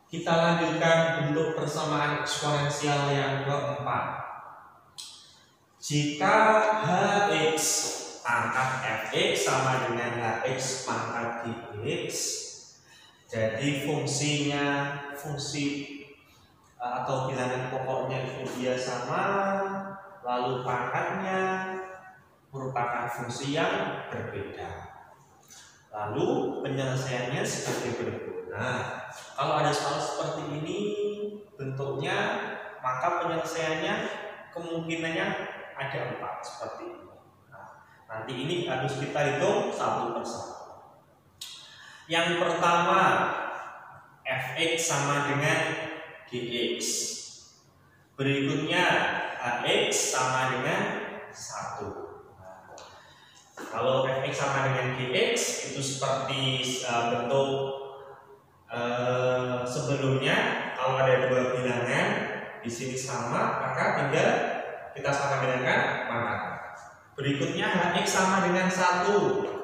Kita lanjutkan bentuk persamaan eksponensial yang keempat. Jika Hx pangkat Fx sama dengan Hx pangkat Gx, jadi fungsi atau bilangan pokoknya itu dia sama, lalu pangkatnya merupakan fungsi yang berbeda. Lalu penyelesaiannya sebagai berikut. Nah, kalau ada soal seperti ini bentuknya, maka penyelesaiannya kemungkinannya ada 4 seperti ini. Nah, nanti ini harus kita hitung satu persatu. Yang pertama, Fx sama dengan Gx. Berikutnya Hx sama dengan 1. Kalau Fx sama dengan Gx itu seperti bentuk sebelumnya. Kalau ada dua bilangan di sini sama, maka tinggal kita sama dengan pangkat. Berikutnya Hx sama dengan 1.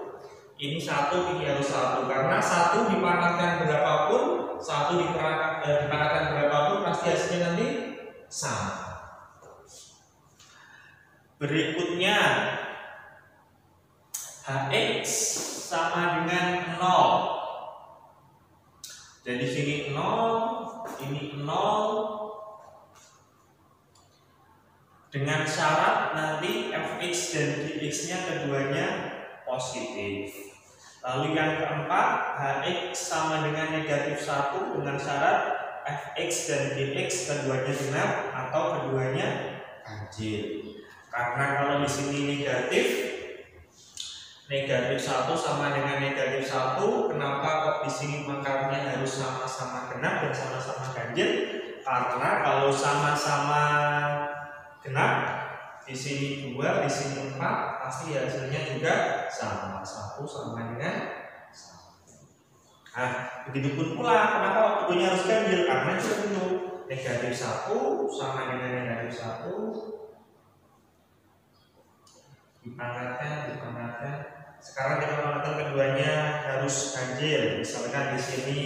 Ini 1, ini harus 1 karena 1 dipangkatkan berapapun, 1 dipangkatkan berapapun pasti hasilnya nanti sama. Berikutnya Hx sama dengan 0. Jadi sini 0, ini 0. Dengan syarat nanti Fx dan Gx nya keduanya positif. Lalu yang keempat, Hx sama dengan negatif 1 dengan syarat Fx dan Gx keduanya genap atau keduanya ganjil. Karena kalau di sini negatif 1 sama dengan negatif 1, kenapa kok di sini pangkatnya harus sama-sama genap dan sama-sama ganjil? Karena kalau sama-sama genap, di sini 2, di sini 4, pasti hasilnya juga sama. 1 sama dengan 1. Nah, begitupun pula kenapa waktunya harus ganjil? Karena itu negatif 1 sama dengan negatif 1 dipangkatkan. Sekarang kita pangkatkan keduanya harus ganjil. Misalkan di sini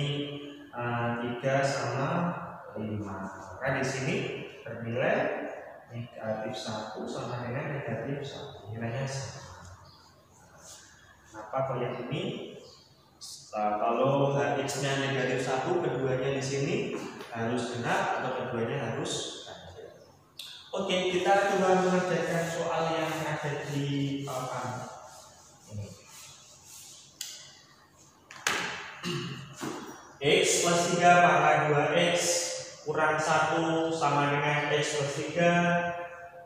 3 sama 5. Maka di sini bernilai negatif 1 sama dengan negatif 1. Nilainya sama. Kenapa kalau yang ini? Kalau Hx-nya negatif 1, keduanya di sini harus genap atau keduanya harus ganjil. Oke, kita coba mengerjakan soal yang ada di papan ini. X plus 3 pangkat 2x kurang 1 sama dengan x plus 3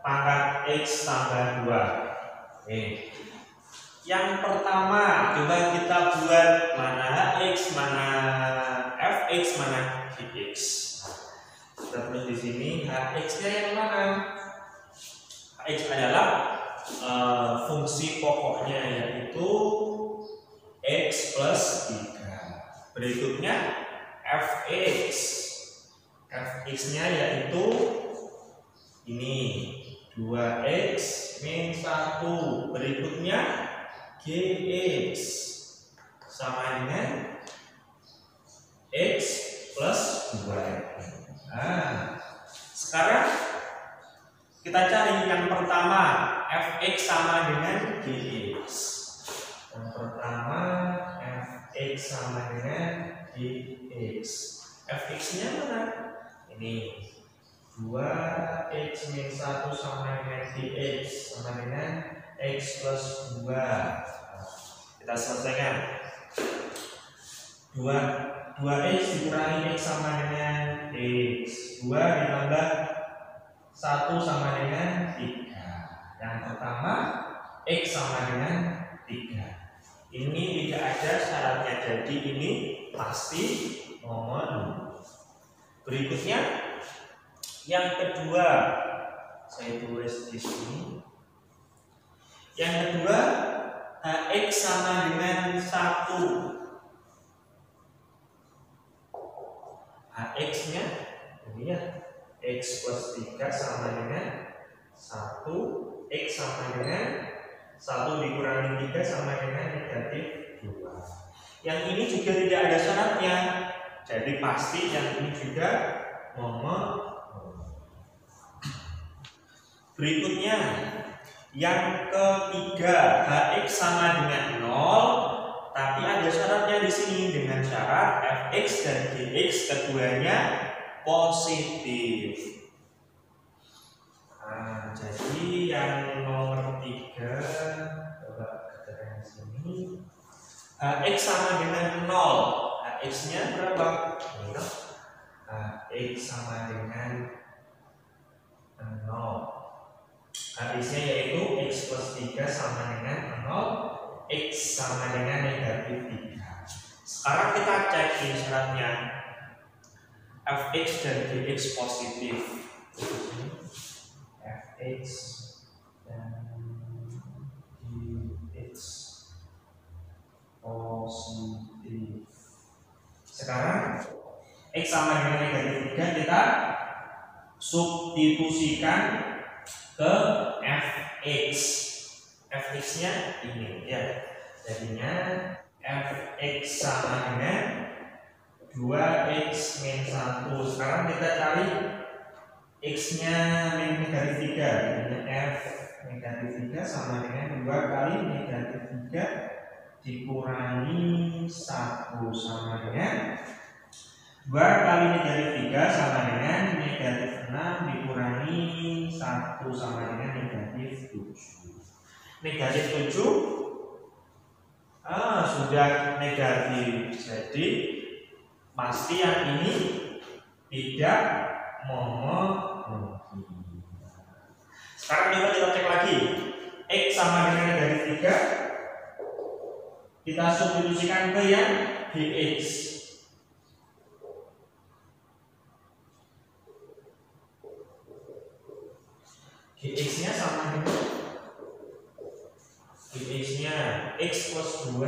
pangkat x tambah 2. Yang pertama coba kita buat mana Hx, mana Fx, mana Gx. Kita tulis di sini Hx-nya yang mana? Hx adalah fungsi pokoknya yaitu x plus 3. Berikutnya Fx. Fx-nya yaitu ini 2x min 1. Berikutnya Gx sama dengan x plus 2. Nah, sekarang kita cari yang pertama, Fx sama dengan Gx. Yang pertama, Fx sama dengan Gx. Fx-nya mana? Ini 2x min 1 sama dengan Gx sama dengan x plus 2. Kita selesaikan. 2x dikurangi x sama dengan x. 2 ditambah 1 sama dengan 3. Yang pertama x sama dengan 3. Ini tidak ada syaratnya, jadi ini pasti nomor. Berikutnya yang kedua, saya tulis di sini. Yang kedua, Hx sama dengan 1. Hx-nya ini ya, x plus 3 sama dengan 1. X sama dengan 1 dikurangi 3 sama dengan negatif 2. Yang ini juga tidak ada syaratnya. Jadi pasti yang ini juga memenuhi. Berikutnya yang ketiga, Hx sama dengan 0, tapi ada syaratnya di sini dengan syarat Fx dan Gx keduanya positif. Nah, jadi yang nomor 3, coba kita di sini. Hx sama dengan 0. Hx-nya berapa? Hx sama dengan 0. Hx-nya yaitu x plus 3 sama dengan 0, x sama dengan negatif 3. Sekarang kita cek ini syaratnya. Fx dan Gx positif. Fx dan Gx positif. Sekarang x sama dengan negatif 3 kita substitusikan ke Fx. Fx-nya ini ya. Jadinya Fx sama dengan 2x min 1. Sekarang kita cari x-nya min negatif 3. Jadinya f negatif 3 sama dengan 2 kali negatif 3 dikurangi 1 sama dengan 2 kali negatif 3 sama dengan negatif 6 dikurangi 1 sama dengan negatif 7. Negatif 7 sudah negatif. Jadi pasti yang ini tidak memenuhi. Sekarang coba kita cek lagi. X sama dengan negatif 3, kita substitusikan ke yang Gx. Gx-nya sama dengan Gx-nya x plus 2.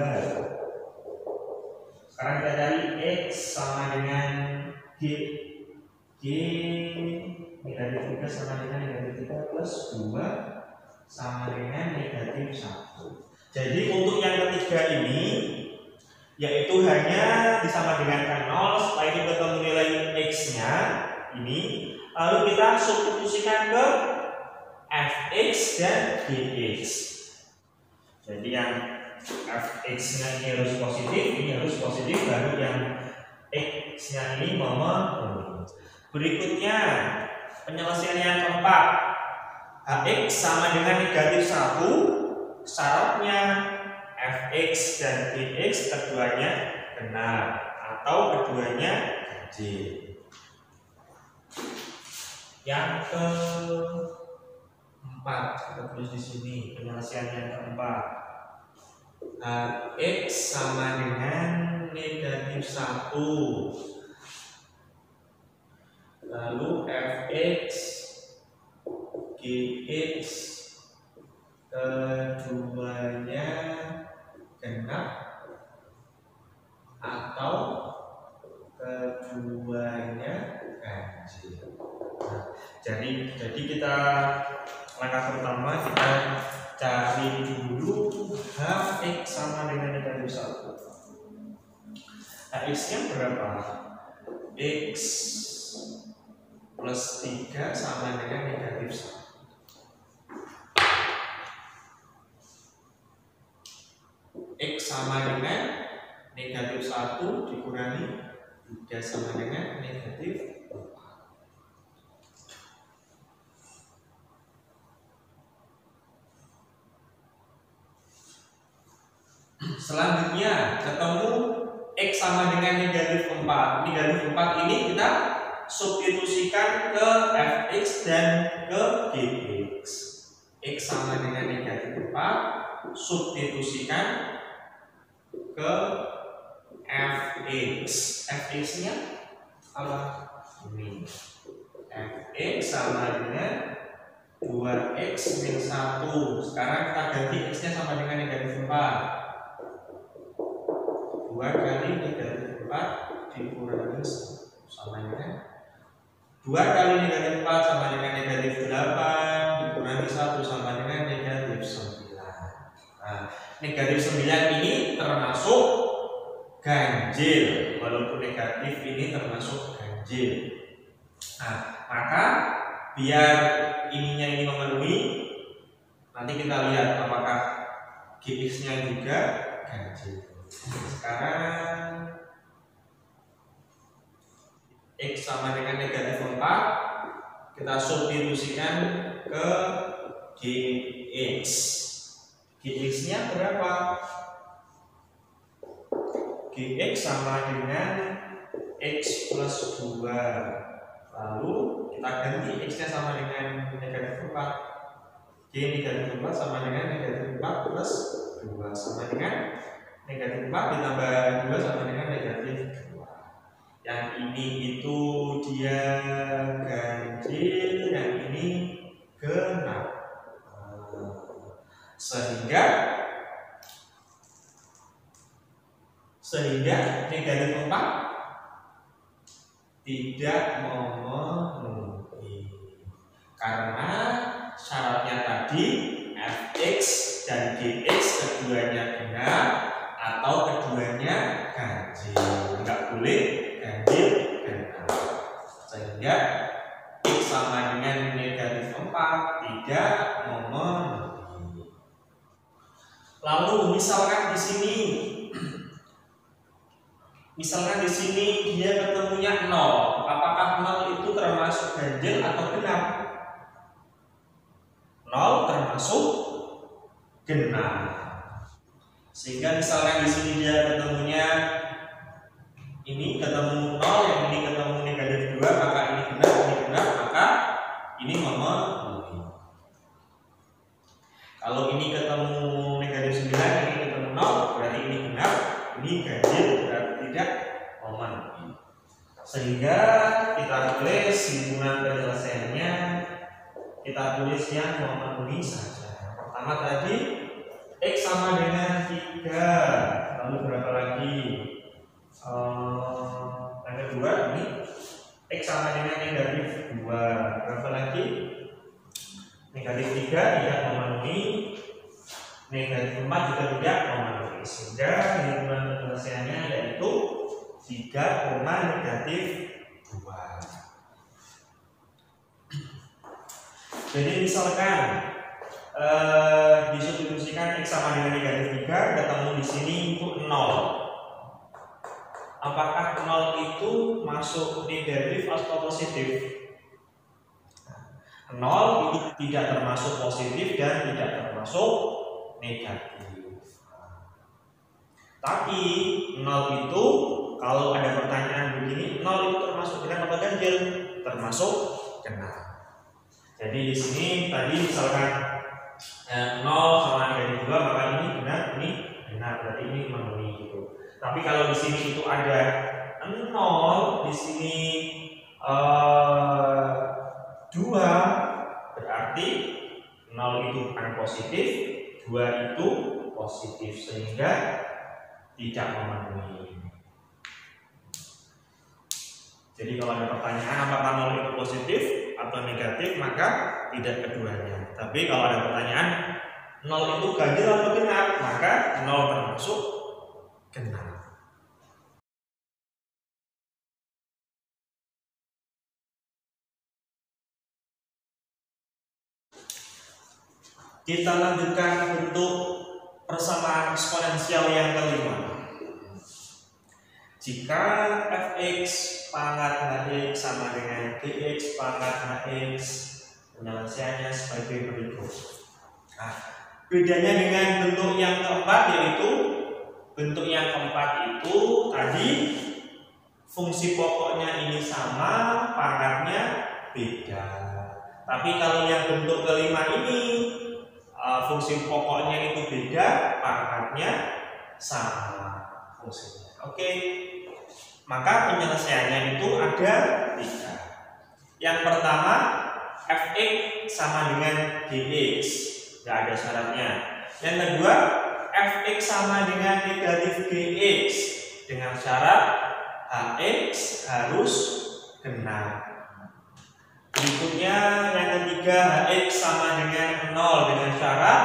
Sekarang kita cari x sama dengan G negatif 3 sama dengan negatif 3 plus 2 sama dengan negatif 1. Jadi untuk yang ketiga ini yaitu hanya disama dengan 0, setelah itu ketemu nilai x-nya ini, lalu kita substitusikan ke Fx dan Gx. Jadi yang Fx-nya ini harus positif, ini harus positif, baru yang x-nya ini memenuhi. Berikutnya penyelesaian yang keempat, Hx sama dengan negatif 1. Syaratnya Fx dan Gx keduanya benar atau keduanya ganjil. Yang keempat, kita tulis di sini penyelesaian yang keempat. Hx sama dengan negatif 1. Lalu Fx Gx keduanya genap atau keduanya ganjil. Jadi kita langkah pertama kita cari dulu Hx sama dengan negatif 1. Hx-nya berapa? X plus 3 sama dengan negatif 1. X sama dengan negatif 1 dikurangi 3 sama dengan negatif 4. Selanjutnya ketemu X sama dengan negatif 4. Negatif 4 ini kita substitusikan ke Fx dan ke Gx. X sama dengan negatif 4 substitusikan ke Fx. Fx-nya apa? Ini. Fx sama dengan 2x min 1. Sekarang kita ganti x-nya sama dengan negatif 4. 2 kali negatif 4 dikurangi 1 sama dengan 2 kali negatif 4 sama dengan negatif 8 dikurangi 1 sama dengan negatif 9. Nah, negatif 9 ini termasuk ganjil walaupun negatif negatif ini termasuk ganjil. Nah, maka biar ininya ini memenuhi, nanti kita lihat apakah Gx-nya juga ganjil. Sekarang X sama dengan negatif 4, kita substitusikan ke Gx. Gx-nya berapa? Gx sama dengan X plus 2. Lalu kita ganti X-nya sama dengan negatif 4. G negatif 4 sama dengan negatif 4 plus 2 sama dengan negatif 4 ditambah 2 sama dengan negatif 2. Yang ini itu dia ganjil, yang ini genap. Sehingga negatif 4 tidak memenuhi, karena syaratnya tadi fx dan gx keduanya genap atau keduanya ganjil, enggak boleh ganjil genap. Sehingga x sama dengan negatif 4 tidak memenuhi. Lalu misalkan di sini dia ketemunya 0. Apakah 0 itu termasuk ganjil atau genap? 0 termasuk genap. Sehingga misalkan di sini dia ketemunya ini ketemu 0, yang ini ketemu negatif 2, maka ini genap, maka ini memenuhi. Kalau ini ketemu negatif 9, ini ketemu 0, berarti ini genap, ini ganjil, berarti tidak memenuhi. Sehingga kita tulis himpunan penyelesaiannya, kita tulis yang memenuhi saja. Pertama tadi X sama dengan 3, lalu berapa lagi? Yang kedua ini X sama dengan negatif 2, berapa lagi? Negatif 3 tidak memenuhi, negatif 4 juga tidak memenuhi. Sehingga himpunan penyelesaiannya yaitu 3, negatif 2. Jadi misalkan disubstitusikan X sama dengan negatif 3, ketemu di sini untuk 0. Apakah 0 itu masuk negatif atau positif? 0 itu tidak termasuk positif dan tidak termasuk negatif. Tapi 0 itu kalau ada pertanyaan begini, 0 itu termasuk genap atau ganjil? Termasuk genap. Jadi di sini tadi misalkan 0 sama negatif 2, maka ini genap, ini genap, berarti ini memenuhi gitu. Tapi kalau di sini itu ada 0, di sini 2, berarti 0 itu bukan positif, 2 itu positif, sehingga tidak memenuhi. Jadi kalau ada pertanyaan apakah 0 itu positif atau negatif, maka tidak keduanya. Tapi kalau ada pertanyaan 0 itu ganjil atau genap, maka 0 termasuk genap. Kita lanjutkan bentuk persamaan eksponensial yang kelima. Jika fx pangkat hx sama dengan gx pangkat hx, penyelesaiannya sebagai berikut. Nah, bedanya dengan bentuk yang keempat yaitu bentuk yang keempat itu tadi fungsi pokoknya ini sama, pangkatnya beda. Tapi kalau yang bentuk kelima ini fungsi pokoknya itu beda, pangkatnya sama fungsinya. Oke. Maka penyelesaiannya itu ada 3. Yang pertama, fx sama dengan gx, nggak ada syaratnya. Yang kedua, fx sama dengan negatif gx dengan syarat hx harus genap. Berikutnya yang ketiga, hx sama dengan 0 dengan syarat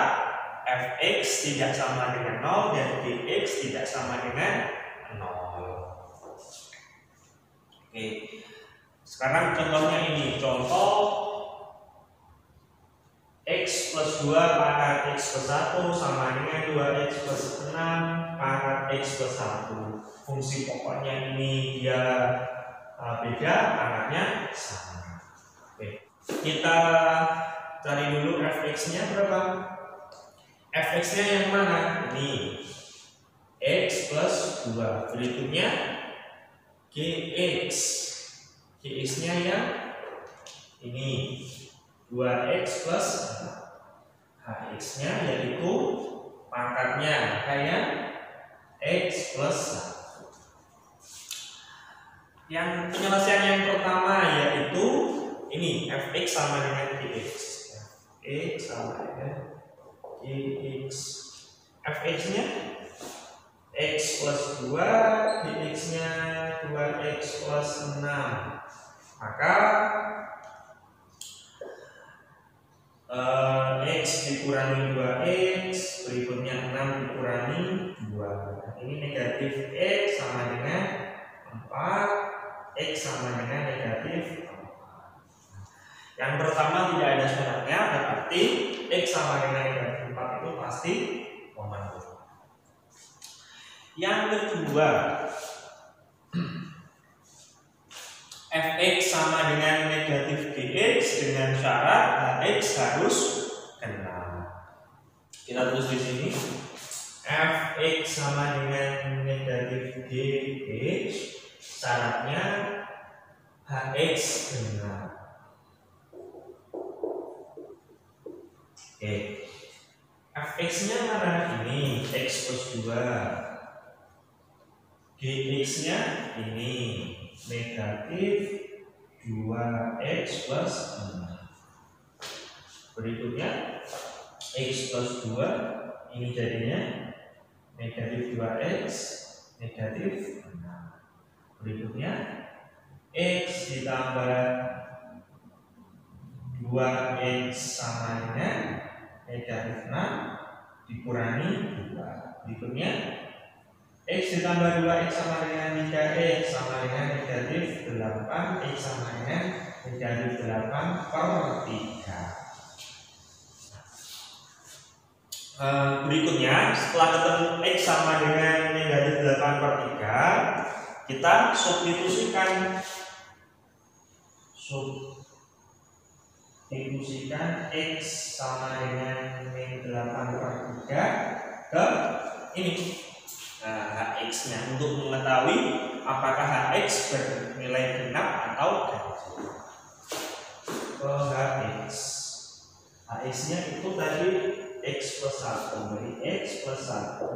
fx tidak sama dengan 0 dan gx tidak sama dengan 0. Oke. Sekarang contohnya ini, contoh X plus 2 pangkat X plus 1 sama dengan 2X plus 6 pangkat X plus 1. Fungsi pokoknya ini dia beda, pangkatnya sama. Oke. Kita cari dulu fx-nya berapa? Fx-nya yang mana? Ini X plus 2. Berikutnya Gx. Gx-nya yang ini 2X plus Hx-nya yaitu pangkatnya kayak X plus 1. Yang penyelesaian yang pertama yaitu ini Fx sama dengan Gx. X sama dengan Gx. Fx-nya X plus 2, Gx-nya 2X plus 6. Maka X dikurangi 2X, berikutnya 6 dikurangi 2. Ini negatif X sama dengan 4, X sama dengan negatif 4. Yang pertama tidak ada syaratnya, berarti X sama dengan negatif 4 itu pasti common. Yang kedua, Fx sama dengan negatif Gx dengan syarat Hx harus kena. Kita tulis di sini Fx sama dengan negatif Gx, syaratnya Hx kena. Oke. Fx-nya mana? Ini X plus 2. Gx-nya ini negatif 2X plus 6. Berikutnya X plus 2 ini jadinya negatif 2X negatif 6. Berikutnya X ditambah 2X sama dengan negatif 6 dikurangi 2. Berikutnya X ditambah 2X sama dengan 3X sama dengan negatif 8, X sama dengan negatif 8 per 3. Berikutnya setelah ketemu X sama dengan negatif 8 per 3, kita substitusikan X sama dengan negatif 8 per 3 ke ini Hx-nya untuk mengetahui apakah Hx bernilai genap atau ganjil. Ke Hx, Hx-nya itu tadi X plus 1, dari X plus 1.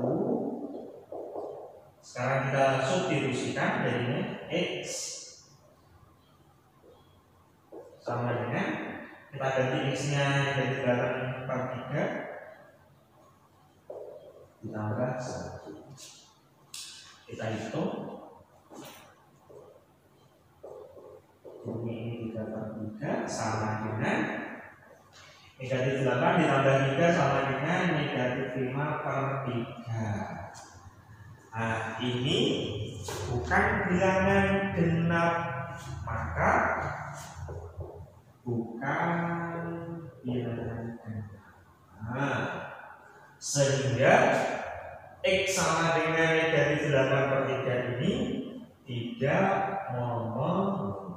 Sekarang kita substitusikan jadinya X sama dengan, kita ganti X-nya dari 8 per 3 ditambah 1. Kita hitung ini 3 per 3 sama dengan negatif 8 ditambah 3 sama dengan negatif 5 per 3. Nah, ini bukan bilangan genap, maka bukan bilangan genap. Nah, sehingga X sama dengan negatif 8 per 3 ini tidak memenuhi.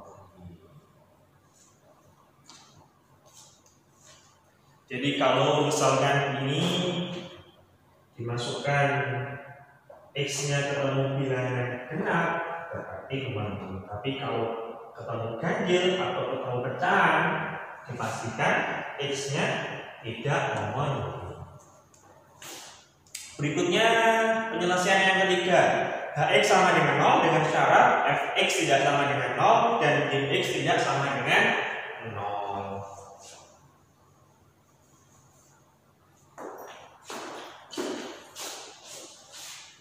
Jadi kalau misalkan ini dimasukkan X-nya ketemu bilangan genap, berarti memenuhi. Tapi kalau ketemu ganjil atau ketemu pecahan, dipastikan X-nya tidak memenuhi. Berikutnya penyelesaian yang ketiga, Hx sama dengan 0 dengan syarat Fx tidak sama dengan 0 dan Gx tidak sama dengan 0.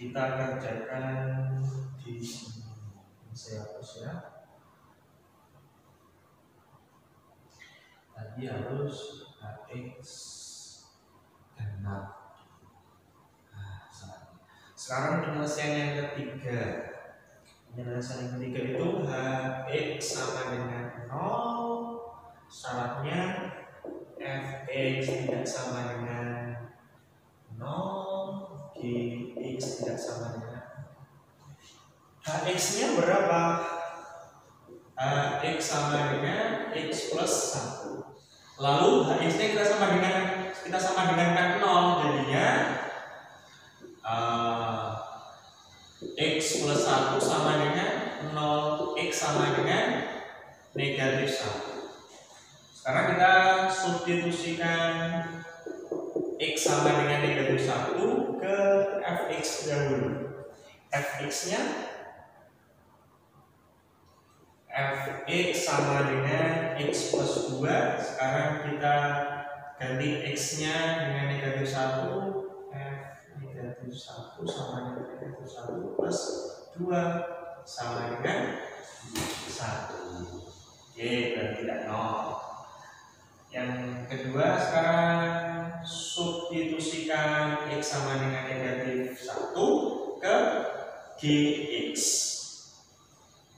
Kita kerjakan di sini. Saya hapus ya. Tadi harus Hx genap. Sekarang penyelesaian yang ketiga. Penyelesaian yang ketiga itu Hx Hx-nya berapa? Hx sama dengan x plus 1. Lalu Hx-nya kita samakan 0, jadinya x plus 1 sama dengan 0, x sama dengan negatif 1. Sekarang kita substitusikan x sama dengan negatif 1 ke fx dahulu. Fx-nya fx sama dengan x plus 2. Sekarang kita ganti x-nya dengan negatif 1. Negatif 1 sama dengan negatif 1 plus 2 sama dengan 1. Oke, berarti tidak 0. Yang kedua, sekarang substitusikan x sama dengan negatif 1 ke gx.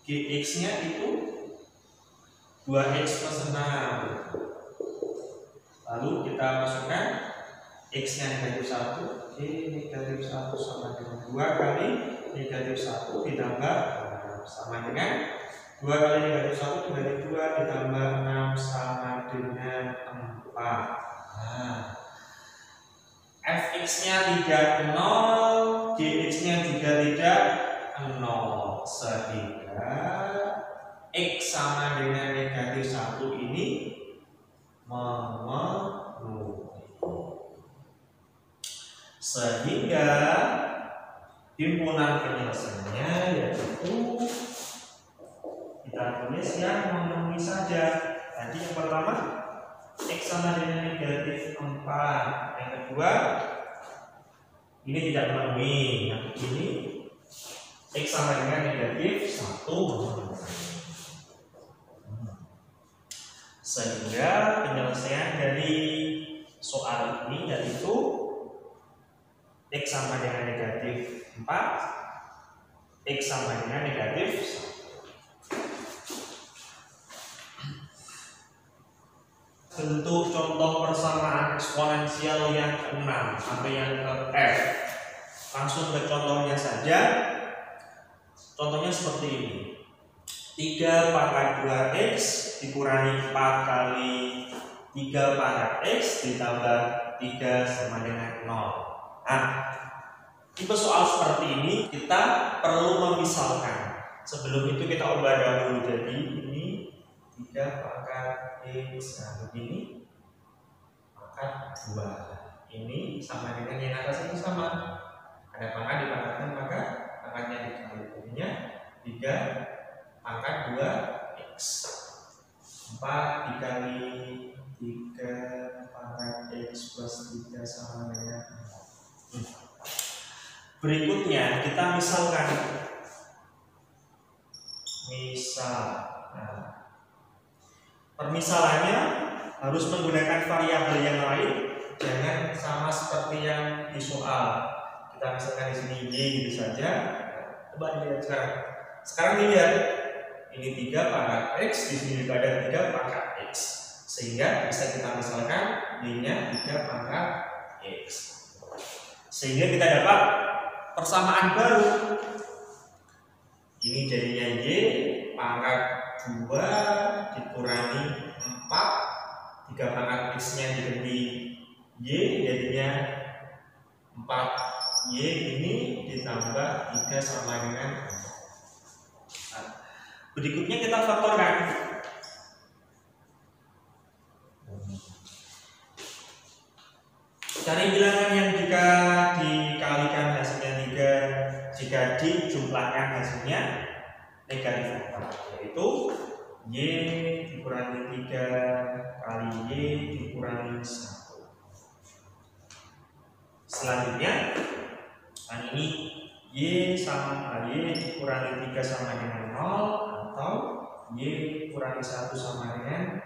Gx-nya itu 2x plus 6. Lalu kita masukkan x-nya negatif 1. Oke, negatif 1 sama dengan 2 kali negatif 1 ditambah sama dengan 2 kali negatif 1 negatif 2 ditambah 6 sama dengan 4. Nah, fx-nya tidak 0, gx-nya juga tidak 0, sehingga x sama dengan negatif 1 ini memenuhi. Sehingga himpunan penyelesaiannya yaitu kita tulis yang memenuhi saja. Tadi yang pertama x sama dengan negatif 4. Yang kedua ini tidak memenuhi. Yang ini x sama dengan negatif 1. Sehingga penyelesaian dari soal ini yaitu x sama dengan negatif 4, x sama dengan negatif 1. Bentuk contoh persamaan eksponensial yang ke-6 sampai yang ke-f. Langsung ke contohnya saja. Contohnya seperti ini. 3 pangkat 2x dikurangi 4 kali 3 pangkat x ditambah 3 sama dengan 0. Nah, tipe soal seperti ini kita perlu memisalkan. Sebelum itu kita ubah dahulu. Jadi ini 3 pangkat x, nah begini pangkat 2. Ini sama dengan yang atas ini sama. Ada pangkat dipangkatkan maka pangkatnya dikali. Jadinya 3 pangkat 2x. 4 dikali 3 pangkat x plus 3 sama dengan 0. Berikutnya kita misalkan. Nah, permisalannya harus menggunakan variabel yang lain, jangan sama seperti yang di soal. Kita misalkan di sini y gitu saja. Coba dilihat sekarang. Sekarang dilihat. Ini 3 pangkat x, di sini juga ada 3 pangkat x. Sehingga bisa kita misalkan y-nya 3 pangkat x. Sehingga kita dapat persamaan baru. Ini jadinya y pangkat 2 dikurangi 4, 3 pangkat x-nya diganti y, jadinya 4y ini ditambah 3 sama dengan 4. Berikutnya kita faktorkan. Cari bilangan yang jika dikalikan hasilnya 3, jika dijumlahkan hasilnya negatif 4, yaitu y dikurangi 3 kali y dikurangi 1. Selanjutnya, ini y sama y dikurangi 3 sama dengan 0 atau y kurangi 1 sama dengan 0.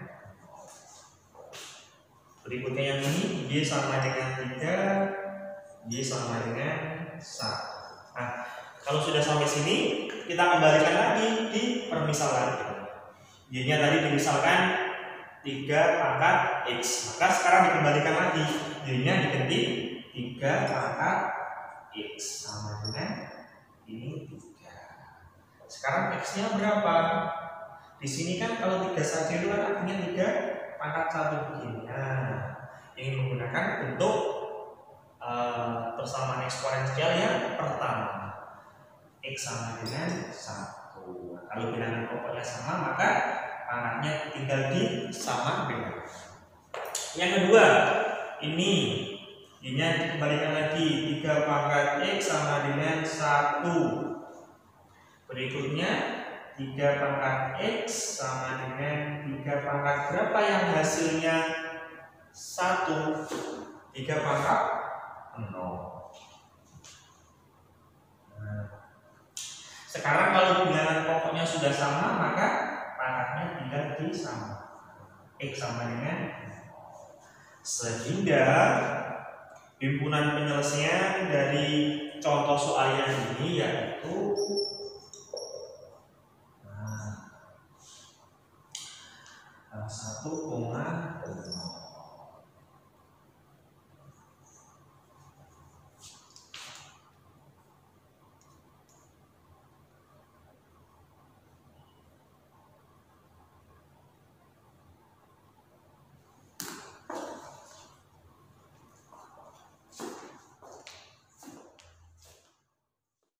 Berikutnya yang ini y sama dengan 3, y sama dengan 1. Nah, kalau sudah sampai sini kita kembalikan lagi di permisalan. Y-nya tadi dimisalkan 3 pangkat x, maka sekarang dikembalikan lagi. Y-nya diganti 3 pangkat x sama dengan ini 3. Sekarang X-nya berapa? Di sini kan kalau 3 saja itu kan artinya 3 pangkat 1 begini. Nah, ini menggunakan bentuk persamaan eksponensial yang pertama. X sama dengan 1. Kalau bilangan pokoknya sama, maka pangkatnya tinggal disamakan. Yang kedua, ini dikembalikan lagi, 3 pangkat X sama dengan 1. Berikutnya 3 pangkat X sama dengan 3 pangkat berapa yang hasilnya 1? 3 pangkat 0. Sekarang kalau bilangan pokoknya sudah sama, maka pangkatnya tinggal disamakan. X sama dengan 0. Sehingga himpunan penyelesaian dari contoh soal yang ini yaitu 1,5